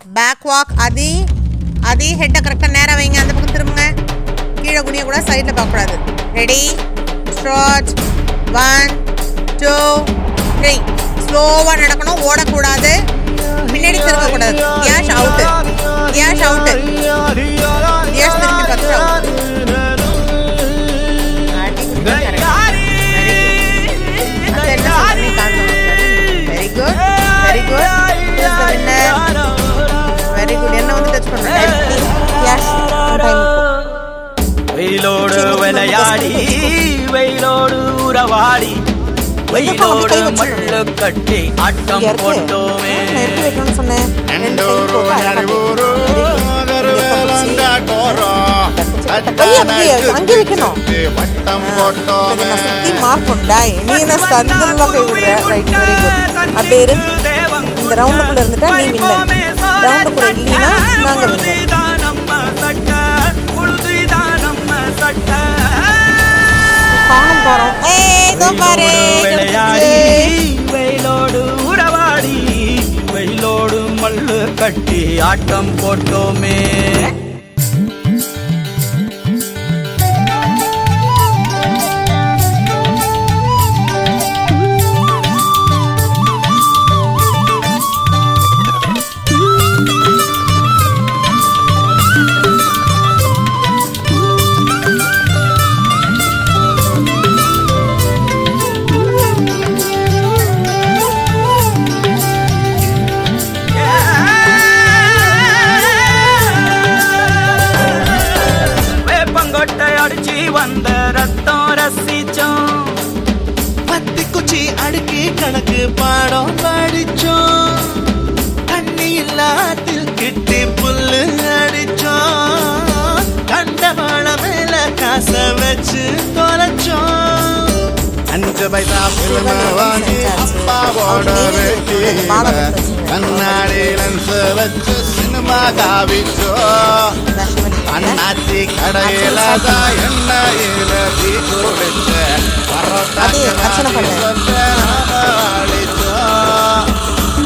Back walk. அதி ஹெட்டை கரெக்டாக நேராக வைங்க. அந்த பக்கம் திரும்புங்க. கீழே குனிய கூட சைடில் பார்க்கக்கூடாது. Ready, starch. 1 2 3. ஸ்லோவாக நடக்கணும், ஓடக்கூடாது, பின்னாடி திரும்பக்கூடாது. யாஷ் அவுட்டு, யாஷ் அவுட்டு, யாஷ் திரும்பி first out. Very good, very good. Very good. என்ன வந்து டச் பண்ணுறேன். யாஷ் வெயிலோடு விளையாடி வெயிலோடு உறவாடி வெயிலோடு மல்லு கட்டி ஆட்டம் போட்டோமே. சொன்னேன் அங்கே வைக்கணும். சுத்தி மார்க் உண்டா? நீ என்ன சந்தெல்லாம் போய் விடுற? Right, very good. அப்படியே இரு. இந்த ரவுண்டுக்குள்ள இருந்துட்டா நீ வின்னர். ரவுண்டுக்குள்ள இல்லைன்னா நாங்க வின்னர். காணும் போறோம். இதோ பாரு. வெயிலோடு உறவாடி வெயிலோடு மல்லு கட்டி ஆட்டம் போட்டோமே. வந்த ரத்தம் ரசிச்சோம், பத்தி குச்சி அடுக்கி கணக்கு பாடம் படிச்சோம், தண்ணி இல்லாத்தில் கிட்டி புல்லு அடிச்சோம், கண்டவாள மேல காச வச்சு தொலைச்சோம். 5 பைசா வாங்கி அப்பாவோட வெட்டி கண்ணாடி லென்ஸ் வச்சு சினிமா காவிச்சோம். அண்ணாச்சி கடையில எண்ணெயில தீ குடிச்ச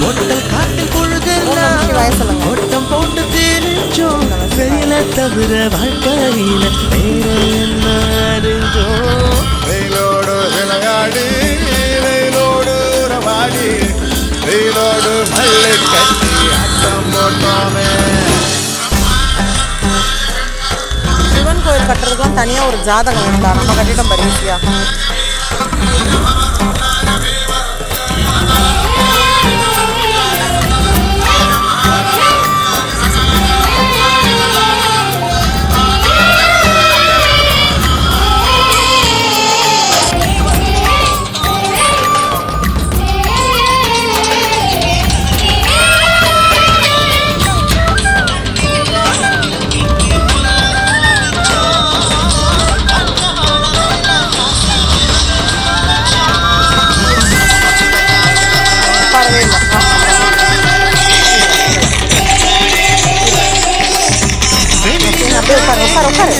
ஒட்டல் காட்டில் பொழுதெல்லாம் ஒட்டம் போட்டு தெரிஞ்சோம். வெயில தவிர வாழ்க்கையில வேற என்ன அறிஞ்சோம். வெயிலோடு விளையாடி வெயிலோடு உறவாடி வெயிலோடு மல்லு கட்டி ஆட்டம் போட்டோமே. சிவன் கோயில் கட்டுறதுக்குலாம் தனியாக ஒரு ஜாதகம் உண்டா? நம்ம கட்டிடம் பாரு ஈஸியா. உட்காரு.